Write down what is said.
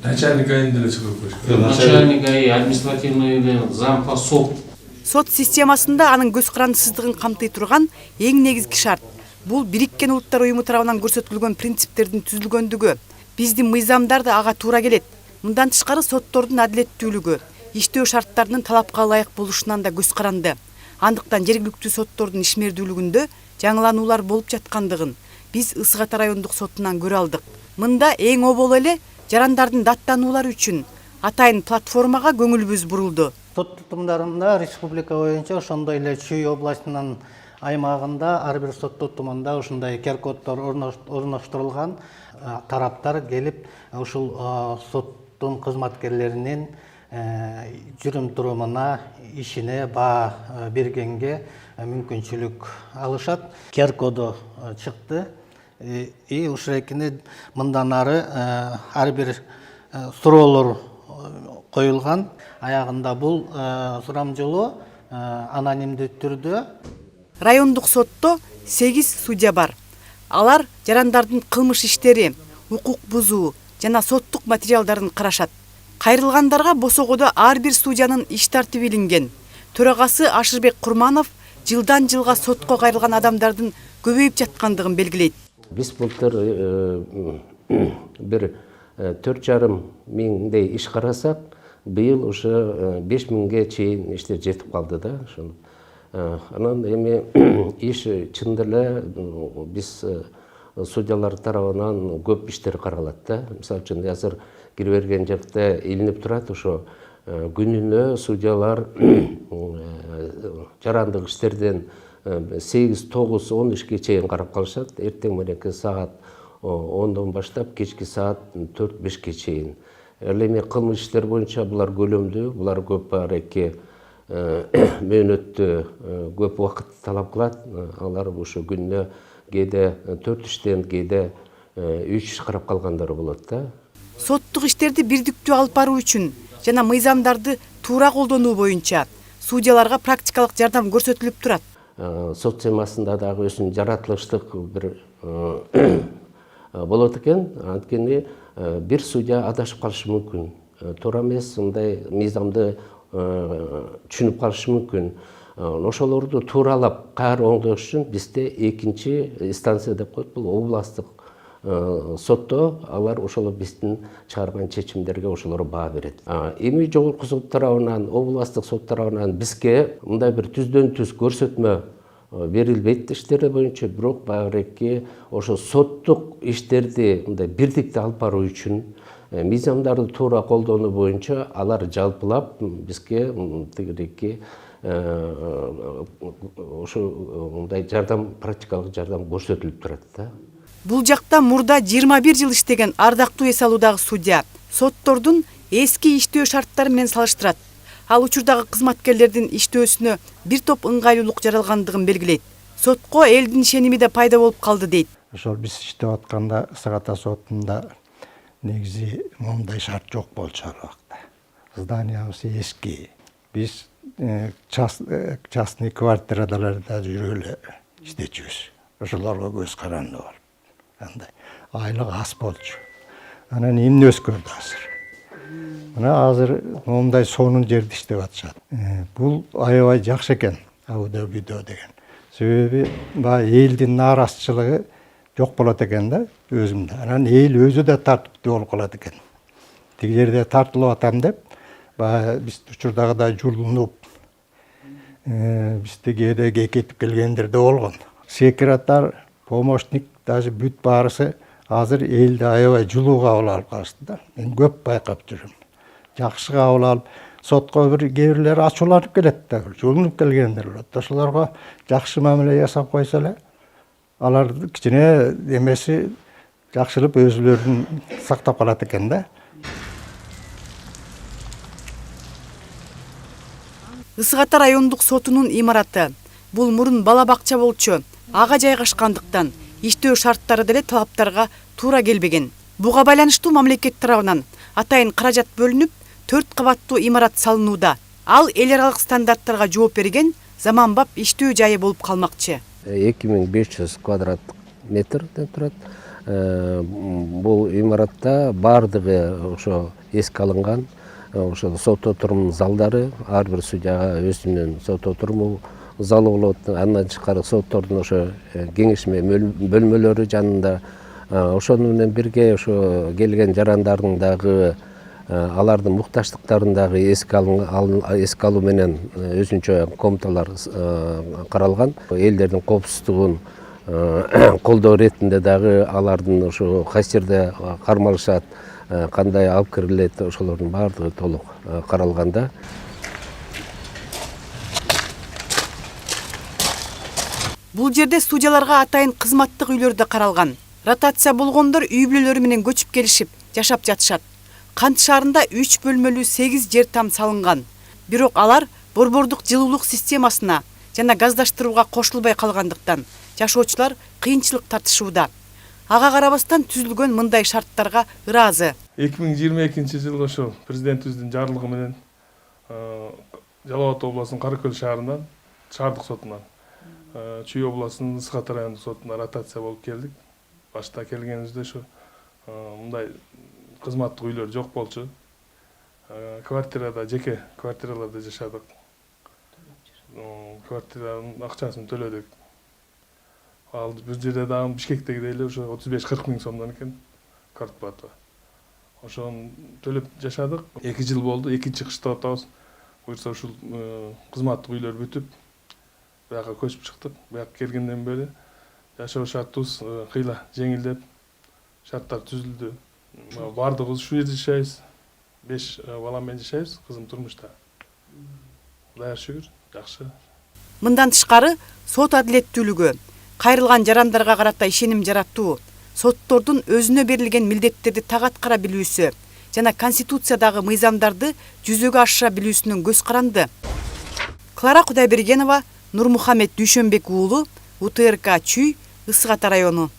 Начальник айында эле чыгып коюш. Начальник ай, административный зам по СОП. Сот системасында анын көз карандысыздыгын камтый турган эң негизги шарт бул Бириккен Улуттар Уюму тарабынан көрсөтүлгөн принциптердин түзүлгөндүгү. Биздин мыйзамдар да ага туура келет. Мындан тышкары соттордун адилеттүүлүгү, иштөө шарттарынын талапка ылайык болушунан да көз каранды. Андыктан жергиликтүү соттордун ишмердүүлүгүндө жаңылануулар болуп жаткандыгын биз Ысык Ата райондук сотунан көрө алдык. Мында эң обол эле жарандардын даттануулары үчүн атайын платформага көңүлүбүз бурулду. Сот тутумдарында республика боюнча ошондой эле Чүй областынын аймагында ар бир сот тутумунда ушундай QR-коддор орноштурулган. Тараптар келип ушул соттун кызматкерлеринин жүрүм турумуна, ишине баа бергенге мүмкүнчүлүк алышат. QR-коду чыкты. Ушул экини мындан ары ар бир суроолор коюлган. Аягында бул сурамжылоо анонимдүү түрдө. Райондук сотто 8 судья бар. Алар жарандардын кылмыш иштери, укук бузуу жана соттук материалдарын карашат. Кайрылгандарга босогодо ар бир судьянын иш тартиби илинген. Төрагасы Ашырбек Курманов жылдан жылга сотко кайрылган адамдардын көбөйүп жаткандыгын белгилейт. Биз былтыр бир 4,5 миңдей иш карасак, быйыл уже 5 миңге чейин иштер жетип калды да. Анан эми иш чындап эле биз судьялар тарабынан көп иштер каралат да. Мисалы үчүн азыр кире берген жакта илинип турат, ошо күнүнө судьялар жарандык иштерден 8, 9, 10 ишке чейин карап калышат. Эртең мененки саат 10дон баштап кечки саат 4-5ке чейин. Эми кылмыш иштер боюнча булар көлөмдүү, булар көп бареки мөөнөттү көп убакыт талап кылат. Алар ошо күнүнө кээде 4 иштен, кээде 3 иш карап калгандары болот да. Соттук иштерди бирдиктүү алып баруу үчүн жана мыйзамдарды туура колдонуу боюнча судьяларга практикалык жардам көрсөтүлүп турат. Сот системасында дагы өзүнүн жаратылыштык бир болот экен. Анткени бир судья адашып калышы мүмкүн. Туура эмес мындай мыйзамды түшүнүп калышы мүмкүн. Ошолорду тууралап кайра оңдош үчүн бизде экинчи инстанция деп коет, бул областтык сотто алар ошол биздин чыгарган чечимдерге ошолор баа берет. Эми жогорку сот тарабынан, областтык сот тарабынан бизге мындай бир түздөн түз көрсөтмө берилбейт иштери боюнча, бирок багыреки ошо соттук иштерди мындай бирдикте алып баруу үчүн мыйзамдарды туура колдонуу боюнча алар жалпылап бизге тигиреки ошо мындай жардам, практикалык жардам көрсөтүлүп турат да. Бул жакта мурда 21 жыл иштеген ардактуу эс алуудагы судья соттордун эски иштөө шарттары менен салыштырат. Ал учурдагы кызматкерлердин иштөөсүнө бир топ ыңгайлуулук жаралгандыгын белгилейт. Сотко элдин ишеними да пайда болуп калды дейт. Ошол биз иштеп атканда Ысык Ата сотунда негизи мондай шарт жок болчу ал убакта. Зданиябыз эски. Биз частный квартираларда жүрүп иштечүбүз. Ошолорго көз каранды болуп. Андай айлык аз болчу. Анан эмне өзгөрдү азыр? Мына азыр мондай сонун жерде иштеп атышат. Бул аябай жакшы экен, Абу-Дабидо деген. Себеби элдин нааразычылыгы жок болот экен да өзүмдө. Анан эл өзү да тартиптүү болуп калат экен. Тиги жерде тартылып атам деп, биз учурдагыдай жулунуп, бизде кээде кетип келгендер да болгон. Секретарь, помощник, даже бүт баарысы азыр элди аябай жылуу кабыл алып калышты да. Мен көп байкап жүрөм. Жакшы кабыл алып, сотко кээ бирлери ачууланып келет да, жулунуп келгендер болот. Ошолорго жакшы мамиле жасап койсо эле, алар кичине эмеси жакшылып өзүлөрүн сактап калат экен да. Ысык Ата райондук сотунун имараты бул мурун бала бакча болчу. Ага жайгашкандыктан иштөө шарттары деле талаптарга туура келбеген. Буга байланыштуу мамлекет тарабынан атайын каражат бөлүнүп, 4 кабаттуу имарат салынууда. Ал эл аралык стандарттарга жооп берген заманбап иштөө жайы болуп калмакчы. 2500 квадрат метрден турат. бул имаратта баардыгы ошо эске алынган. Ошо сот отурум залдары, ар бир судьяга өзүнүн сот отуруму залы болот. Андан тышкары соттордун ошо кеңешме бөлмөлөрү жанында. Ошону менен бирге ошо келген жарандардын дагы алардын муктаждыктарын дагы эске алуу менен өзүнчө комнаталар каралган. Элдердин коопсуздугун колдоо иретинде дагы алардын ошо кайсы жерде кармалышат, кандай алып кирилет, ошолордун баардыгы толук каралганда. Бул жерде судьяларга атайын кызматтык үйлөр да каралган. Ротация болгондор үй бүлөлөрү менен көчүп келишип, жашап жатышат. Кант шаарында 3 бөлмөлүү 8 жер там салынган. Бирок алар борбордук жылуулук системасына жана газдаштырууга кошулбай калгандыктан жашоочулар кыйынчылык тартышууда. Ага карабастан түзүлгөн мындай шарттарга ыраазы. 2022-жылы ошо президентибиздин жарлыгы менен Жалал Абад областынын Каракөл шаарынан, шаардык сотунан Чүй областынын Ысык Ата райондук сотуна ротация болуп келдик. Башта келгенибизде ошо мындай кызматтык үйлөр жок болчу. Квартирада, жеке квартираларда жашадык. Квартиранын акчасын төлөдүк. Ал бир жерде дагы Бишкектеги эле ошо 35-40 миң сомдон экен квартплата. Ошону төлөп жашадык. 2 жыл болду, 2 чыгышта атабыз. Буюрса ушул кызматтык үйлөр бүтүп, буяка көчүп чыктык. Буяка келгенден бери жашоо шартыбыз кыйла жеңилдеп, шарттар түзүлдү. Бардыгыбыз ушул жерде жашайбыз. 5 бала менен жашайбыз, кызым турмушта. Кудайга шүгүр, жакшы. Мындан тышкары сот адилеттүүлүгү, кайрылган жарандарга карата ишеним жараттуу, соттордун өзүнө берилген милдеттерди так аткара билүүсү жана конституциядагы мыйзамдарды жүзөгө ашыра билүүсүнүн көз каранды. Клара Кудайбергенова, Нурмухамед Дүйшөнбек уулу, УТРК Чүй, Ысык Ата району.